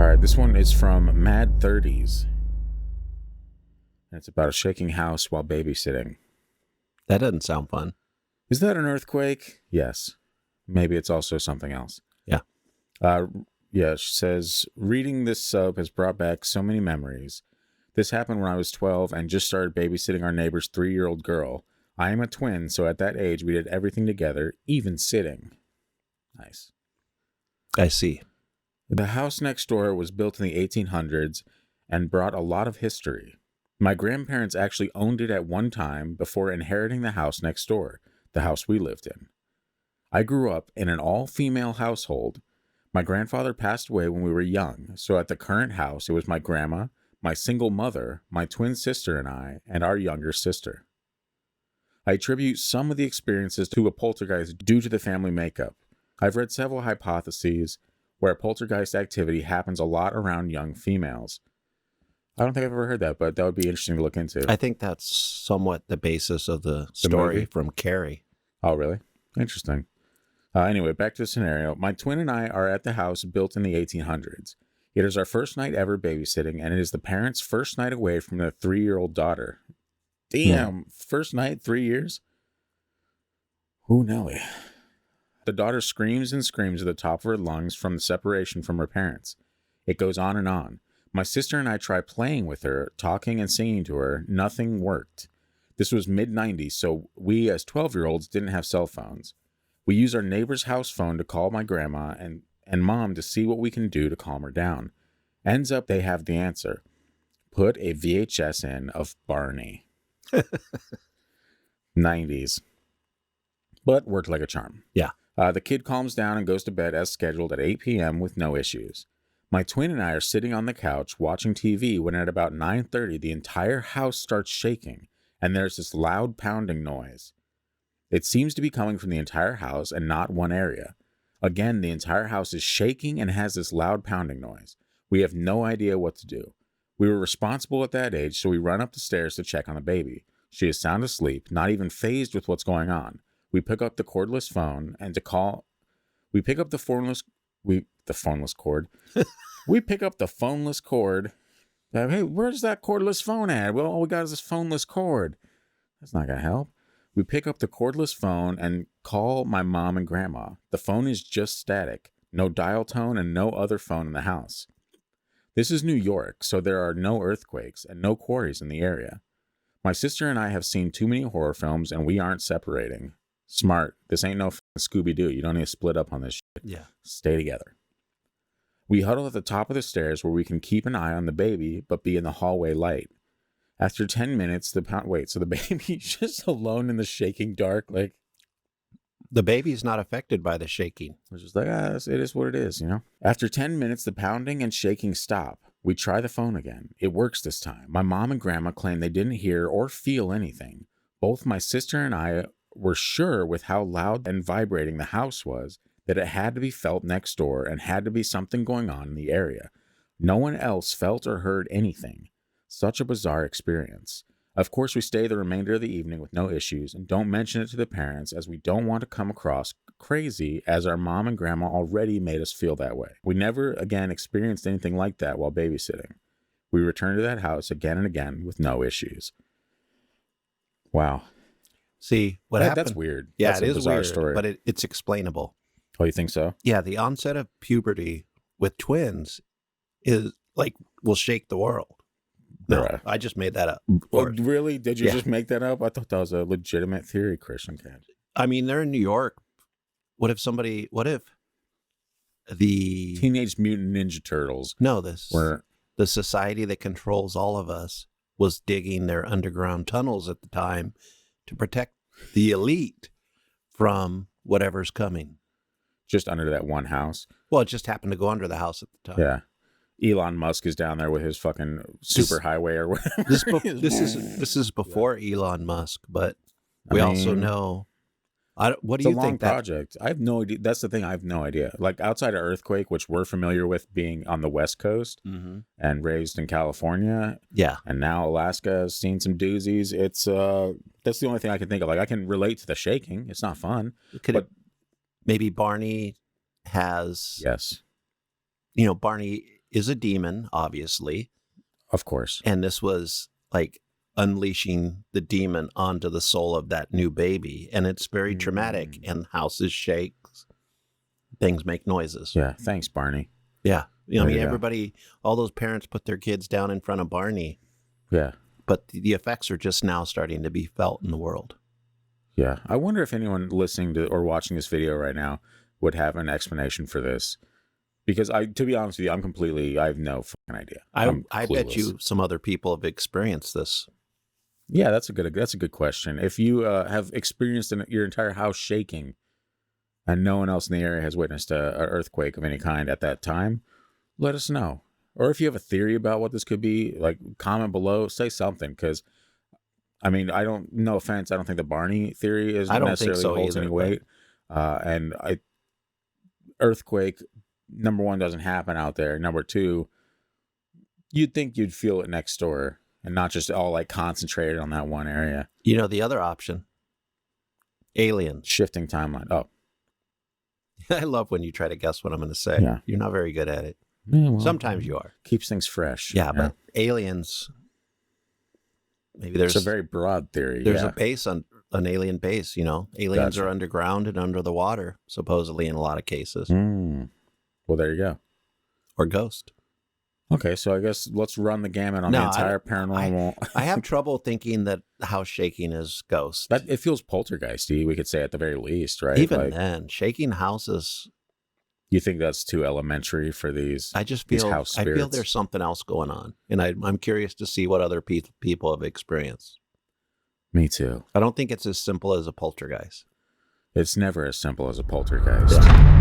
All right, this one is from Mad 30s. And it's about a shaking house while babysitting. That doesn't sound fun. Is that an earthquake? Yes. Maybe it's also something else. Yeah. Yeah, she says, reading this sub has brought back so many memories. This happened when I was 12 and just started babysitting our neighbor's 3-year-old girl. I am a twin, so at that age, we did everything together, even sitting. Nice. I see. The house next door was built in the 1800s and brought a lot of history. My grandparents actually owned it at one time before inheriting the house next door, the house we lived in. I grew up in an all-female household. My grandfather passed away when we were young, so at the current house, it was my grandma, my single mother, my twin sister and I, and our younger sister. I attribute some of the experiences to a poltergeist due to the family makeup. I've read several hypotheses where poltergeist activity happens a lot around young females. I don't think I've ever heard that, but that would be interesting to look into. I think that's somewhat the basis of the story movie? from Carrie. Oh, really? Interesting. Anyway, back to the scenario. My twin and I are at the house built in the 1800s. It is our first night ever babysitting, and it is the parents' first night away from their 3-year-old daughter. Damn, First night, 3 years? Ooh, Nelly. The daughter screams and screams at the top of her lungs from the separation from her parents. It goes on and on. My sister and I try playing with her, talking and singing to her. Nothing worked. This was mid-90s, so we as 12-year-olds didn't have cell phones. We use our neighbor's house phone to call my grandma and mom to see what we can do to calm her down. Ends up they have the answer. Put a VHS in of Barney. 90s. But worked like a charm. Yeah. The kid calms down and goes to bed as scheduled at 8 p.m. with no issues. My twin and I are sitting on the couch watching TV when at about 9:30 the entire house starts shaking and there's this loud pounding noise. It seems to be coming from the entire house and not one area. Again, the entire house is shaking and has this loud pounding noise. We have no idea what to do. We were responsible at that age, so we run up the stairs to check on the baby. She is sound asleep, not even fazed with what's going on. We pick up the cordless phone and we pick up the phoneless cord. We pick up the phoneless cord. Hey, where's that cordless phone at? Well, all we got is this phoneless cord. That's not going to help. We pick up the cordless phone and call my mom and grandma. The phone is just static, no dial tone and no other phone in the house. This is New York, so there are no earthquakes and no quarries in the area. My sister and I have seen too many horror films and we aren't separating. Smart. This ain't no Scooby-Doo. You don't need to split up on this shit. Yeah. Stay together. We huddle at the top of the stairs where we can keep an eye on the baby, but be in the hallway light. After 10 minutes, so the baby's just alone in the shaking dark, like... The baby's not affected by the shaking. It's just like, it is what it is, you know? After 10 minutes, the pounding and shaking stop. We try the phone again. It works this time. My mom and grandma claim they didn't hear or feel anything. Both my sister and I were sure with how loud and vibrating the house was that it had to be felt next door and had to be something going on in the area. No one else felt or heard anything. Such a bizarre experience. Of course, we stay the remainder of the evening with no issues and don't mention it to the parents as we don't want to come across crazy as our mom and grandma already made us feel that way. We never again experienced anything like that while babysitting. We returned to that house again and again with no issues. Wow. See, what happened? That's weird. Yeah, that's it a is bizarre weird, story. but it's explainable. Oh, you think so? Yeah, the onset of puberty with twins will shake the world. No, Bruh. I just made that up. Well, really? Did you Yeah. just make that up? I thought that was a legitimate theory, Christian Cat. I mean, they're in New York. What if the Teenage Mutant Ninja Turtles the society that controls all of us was digging their underground tunnels at the time to protect the elite from whatever's coming. just under that one house. Well, it just happened to go under the house at the time. Yeah. Elon Musk is down there with his fucking super highway or whatever. This is before Elon Musk, but we also know. What do you think? It's a long project. I have no idea. That's the thing. I have no idea. Like outside of earthquake, which we're familiar with being on the West Coast and raised in California. Yeah. And now Alaska has seen some doozies. It's that's the only thing I can think of. Like I can relate to the shaking. It's not fun. Maybe Barney has. Yes. You know, Barney is a demon, obviously. Of course. And this was like unleashing the demon onto the soul of that new baby. And it's very traumatic, and houses shake, things make noises. Yeah. Thanks, Barney. Yeah. You know, I mean, There you go. everybody, all those parents put their kids down in front of Barney, Yeah. but the effects are just now starting to be felt in the world. Yeah. I wonder if anyone listening to or watching this video right now would have an explanation for this. Because to be honest with you, I have no fucking idea. I bet you some other people have experienced this. Yeah, that's a good question. If you have experienced your entire house shaking and no one else in the area has witnessed an earthquake of any kind at that time, let us know. Or if you have a theory about what this could be, like comment below, say something. Because, I mean, no offense, I don't think the Barney theory is I don't necessarily think so holds either, any weight. Earthquake, number one, doesn't happen out there. Number two, you'd think you'd feel it next door and not just all like concentrated on that one area. You know, the other option, aliens. Shifting timeline. Oh, I love when you try to guess what I'm going to say. Yeah. You're not very good at it. yeah, well, Sometimes you are. keeps things fresh. Yeah, but aliens, maybe there's it's a very broad theory. there's yeah. a base on an alien base, you know. Aliens Gotcha. are underground and under the water, supposedly in a lot of cases. Well, there you go. Or ghost. Okay, so I guess let's run the gamut on No, the entire paranormal. I have trouble thinking that house shaking is ghost. That it feels poltergeisty. We could say at the very least, right? Even Like, then, shaking houses, you think that's too elementary for these? I just these feel house I feel spirits? there's something else going on, and I'm curious to see what other people have experienced. Me too. I don't think it's as simple as a poltergeist. It's never as simple as a poltergeist. Yeah.